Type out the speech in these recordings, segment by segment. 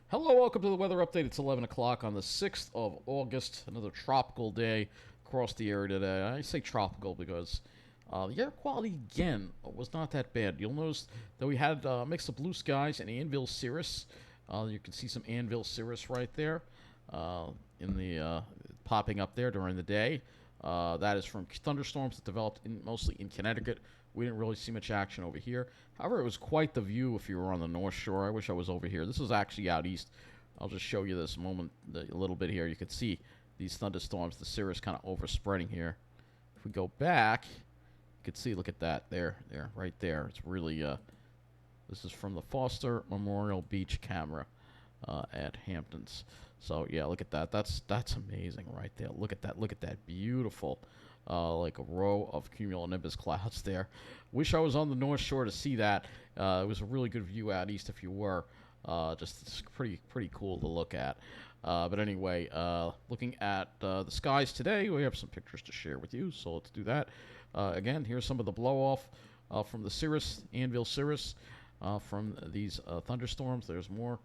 Hello, welcome to the weather update. It's 11 o'clock on the 6th of August. Another tropical day across the area today. I say tropical because the air quality, again, was not that bad. You'll notice that we had a mix of blue skies and anvil cirrus. You can see some anvil cirrus right there in the popping up there during the day. That is from thunderstorms that developed mostly in Connecticut. We didn't really see much action over here. However, it was quite the view if you were on the North Shore. I wish I was over here. This is actually out east. I'll just show you this moment a little bit here. You can see these thunderstorms, the cirrus kind of overspreading here. If we go back, you can see, look at that. There, right there. It's really, this is from the Foster Memorial Beach camera at Hamptons. So, yeah, look at that. That's amazing right there. Look at that beautiful like a row of cumulonimbus clouds there. Wish I was on the North Shore to see that. It was a really good view out east if you were. Just pretty cool to look at. But anyway, looking at the skies today, we have some pictures to share with you, so let's do that. Again, here's some of the blow-off from the cirrus, anvil cirrus, from these thunderstorms. There's more.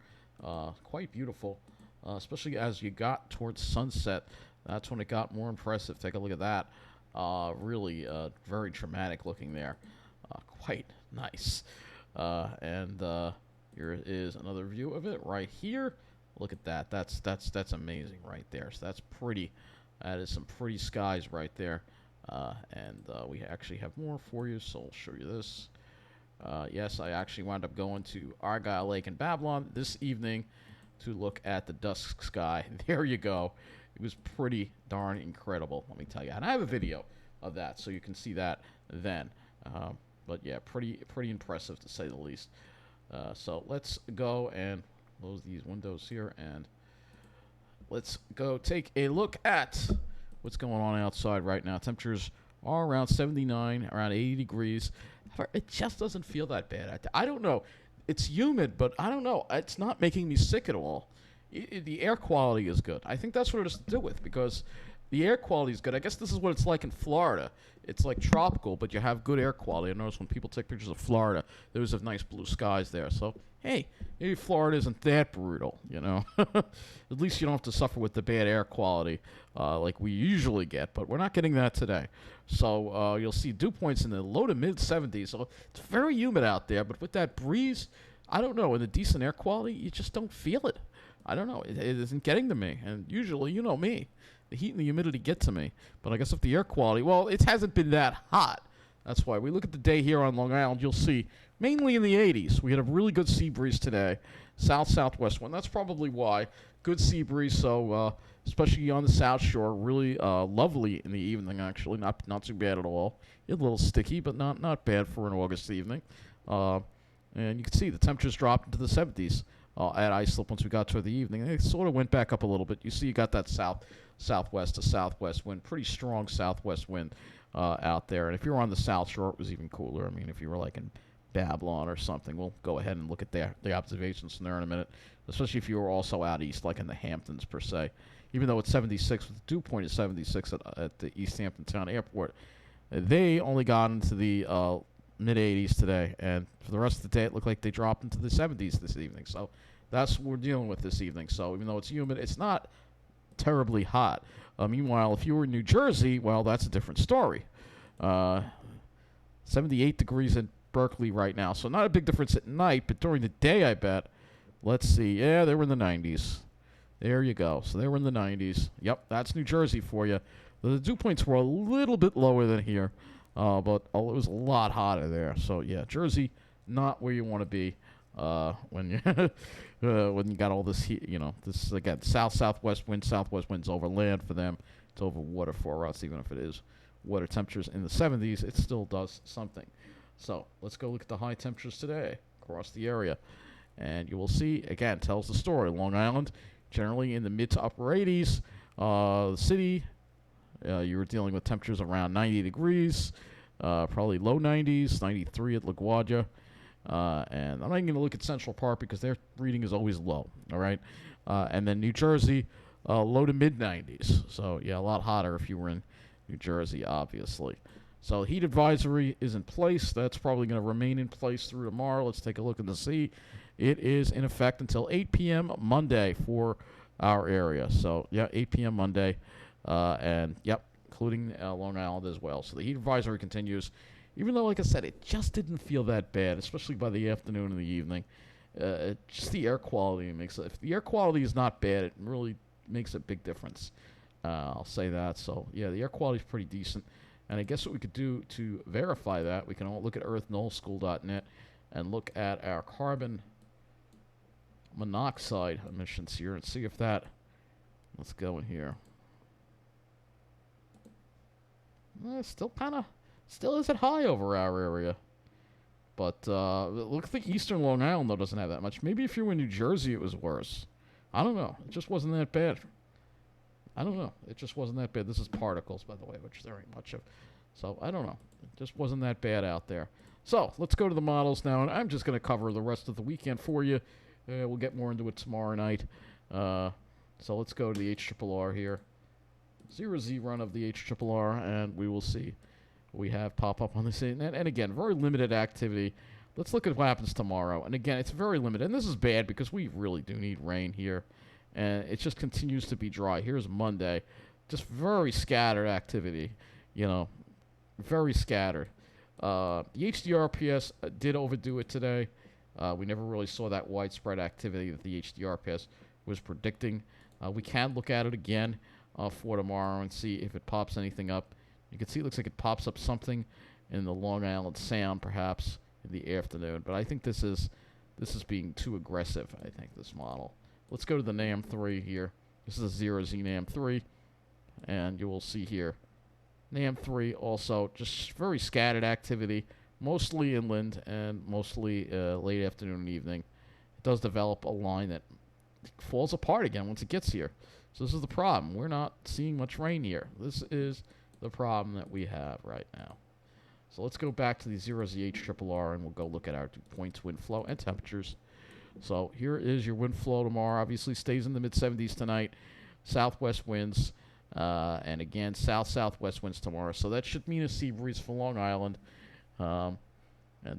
Quite beautiful, especially as you got towards sunset. That's when it got more impressive. Take a look at that. Really very dramatic looking there. Quite nice. And here is another view of it right here. Look at that. That's amazing right there. So that's pretty. That is some pretty skies right there. And we actually have more for you, so I'll show you this. Yes, I actually wound up going to Argyle Lake in Babylon this evening to look at the dusk sky. There you go. It was pretty darn incredible, let me tell you. And I have a video of that, so you can see that then. But yeah, pretty impressive to say the least. So let's go and close these windows here, and let's go take a look at what's going on outside right now. Temperatures are around 79, around 80 degrees. However, it just doesn't feel that bad. I don't know. It's humid, but I don't know. It's not making me sick at all. The air quality is good. I think that's what it has to do with, because the air quality is good. I guess this is what it's like in Florida. It's like tropical, but you have good air quality. I notice when people take pictures of Florida, there's have nice blue skies there. So, hey, maybe Florida isn't that brutal, you know. At least you don't have to suffer with the bad air quality like we usually get, but we're not getting that today. So you'll see dew points in the low to mid 70s. So it's very humid out there, but with that breeze, I don't know, and the decent air quality, you just don't feel it. I don't know. It isn't getting to me. And usually, you know me, the heat and the humidity get to me. But I guess if the air quality, well, it hasn't been that hot. That's why. We look at the day here on Long Island, you'll see mainly in the 80s. We had a really good sea breeze today, south-southwest wind. That's probably why. Good sea breeze, so especially on the South Shore, really lovely in the evening, actually. Not too bad at all. A little sticky, but not bad for an August evening. And you can see the temperatures dropped into the 70s. At Islip once we got toward the evening. It sort of went back up a little bit. You see you got that southwest to southwest wind, pretty strong southwest wind out there. And if you're on the South Shore, it was even cooler. I mean, if you were like in Babylon or something, we'll go ahead and look at the observations from there in a minute, especially if you were also out east, like in the Hamptons per se. Even though it's 76, with the dew point is 76 at the East Hampton Town Airport, they only got into the mid-80s today, and for the rest of the day, it looked like they dropped into the 70s this evening. So that's what we're dealing with this evening. So even though it's humid, it's not terribly hot. Meanwhile, if you were in New Jersey, well, that's a different story. 78 degrees in Berkeley right now, so not a big difference at night, but during the day, I bet. Let's see. Yeah, they were in the 90s. There you go. So they were in the 90s. Yep, that's New Jersey for you. The dew points were a little bit lower than here. But it was a lot hotter there. So, yeah, Jersey, not where you want to be when you got all this heat. You know, this, again, southwest winds over land for them. It's over water for us, even if it is water temperatures in the 70s. It still does something. So, let's go look at the high temperatures today across the area. And you will see, again, tells the story. Long Island, generally in the mid to upper 80s. The city, you were dealing with temperatures around 90 degrees, probably low 90s, 93 at LaGuardia. And I'm not even going to look at Central Park because their reading is always low, all right? And then New Jersey, low to mid 90s. So, yeah, a lot hotter if you were in New Jersey, obviously. So, heat advisory is in place. That's probably going to remain in place through tomorrow. Let's take a look and see. It is in effect until 8 p.m. Monday for our area. So, yeah, 8 p.m. Monday. And, yep, including Long Island as well. So the heat advisory continues. Even though, like I said, it just didn't feel that bad, especially by the afternoon and the evening. Just the air quality makes it. If the air quality is not bad, it really makes a big difference. I'll say that. So, yeah, the air quality is pretty decent. And I guess what we could do to verify that, we can all look at earthnullschool.net and look at our carbon monoxide emissions here and see if that, let's go in here. Still isn't high over our area. But look like Eastern Long Island, though, doesn't have that much. Maybe if you were in New Jersey, it was worse. I don't know. It just wasn't that bad. I don't know. It just wasn't that bad. This is particles, by the way, which there ain't much of. So, I don't know. It just wasn't that bad out there. So, let's go to the models now, and I'm just going to cover the rest of the weekend for you. We'll get more into it tomorrow night. So, let's go to the HRRR here. 0Z run of the HRRR, and we will see what we have pop up on this. And again, very limited activity. Let's look at what happens tomorrow. And again, it's very limited. And this is bad because we really do need rain here. And it just continues to be dry. Here's Monday. Just very scattered activity, very scattered. The HDRPS did overdo it today. We never really saw that widespread activity that the HDRPS was predicting. We can look at it again for tomorrow and see if it pops anything up. You can see it looks like it pops up something in the Long Island Sound, perhaps, in the afternoon. But I think this is being too aggressive, I think, this model. Let's go to the NAM3 here. This is a 0Z NAM3. And you will see here, NAM3 also just very scattered activity, mostly inland and mostly late afternoon and evening. It does develop a line that falls apart again once it gets here. So this is the problem. We're not seeing much rain here. This is the problem that we have right now. So let's go back to the 0Z HRRR and we'll go look at our 2 points, wind flow, and temperatures. So here is your wind flow tomorrow. Obviously stays in the mid-70s tonight. Southwest winds. And again, south-southwest winds tomorrow. So that should mean a sea breeze for Long Island. And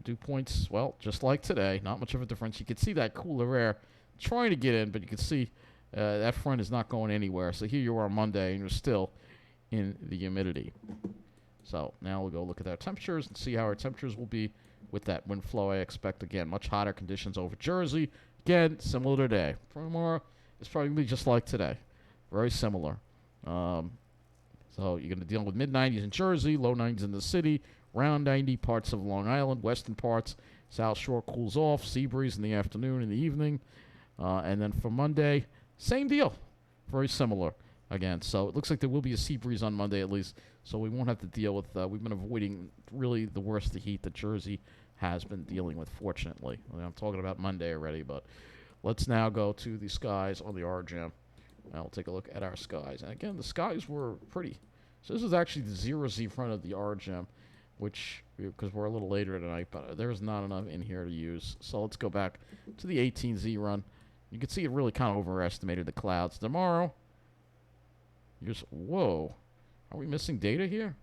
dew points, well, just like today. Not much of a difference. You can see that cooler air trying to get in, but you can see that front is not going anywhere. So here you are on Monday, and you're still in the humidity. So now we'll go look at our temperatures and see how our temperatures will be with that wind flow. I expect, again, much hotter conditions over Jersey. Again, similar to today. Tomorrow, it's probably going to be just like today. Very similar. So you're going to deal with mid-90s in Jersey, low 90s in the city, around 90 parts of Long Island, western parts. South Shore cools off, sea breeze in the afternoon and the evening. And then for Monday, same deal. Very similar again. So it looks like there will be a sea breeze on Monday at least. So we won't have to deal with, we've been avoiding really the worst of the heat that Jersey has been dealing with, fortunately. I'm talking about Monday already, but let's now go to the skies on the RGM. Now we'll take a look at our skies. And again, the skies were pretty. So this is actually the 0Z front of the RGM, which, because we're a little later tonight, but there's not enough in here to use. So let's go back to the 18Z run. You can see it really kind of overestimated the clouds. Tomorrow, whoa. Are we missing data here?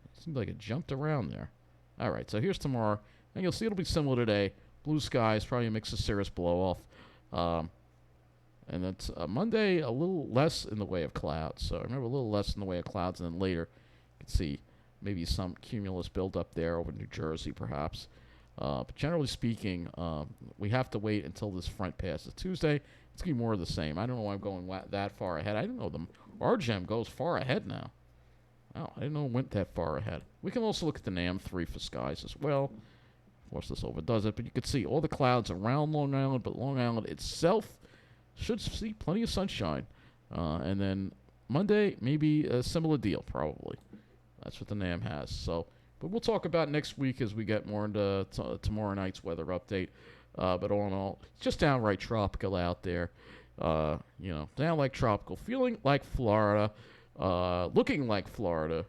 It seems like it jumped around there. All right, so here's tomorrow. And you'll see it'll be similar today. Blue skies, probably a mix of cirrus blow-off. And that's Monday, a little less in the way of clouds. So remember, a little less in the way of clouds. And then later, you can see maybe some cumulus buildup there over New Jersey, perhaps. But generally speaking, we have to wait until this front passes. Tuesday, it's going to be more of the same. I don't know why I'm going that far ahead. I didn't know the RGM goes far ahead now. Oh, I didn't know it went that far ahead. We can also look at the NAM3 for skies as well. Of course, this overdoes it. But you can see all the clouds around Long Island. But Long Island itself should see plenty of sunshine. And then Monday, maybe a similar deal, probably. That's what the NAM has. So, but we'll talk about next week as we get more into tomorrow night's weather update. But all in all, it's just downright tropical out there. Down like tropical, feeling like Florida, looking like Florida,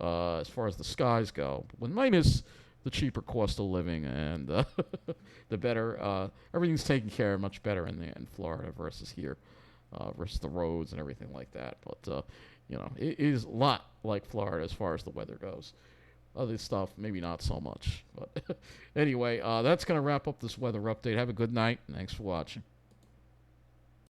as far as the skies go. With minus the cheaper cost of living and the better, everything's taken care of much better in Florida versus here, versus the roads and everything like that. But, it is a lot like Florida as far as the weather goes. Other stuff, maybe not so much. But anyway, that's going to wrap up this weather update. Have a good night. Thanks for watching.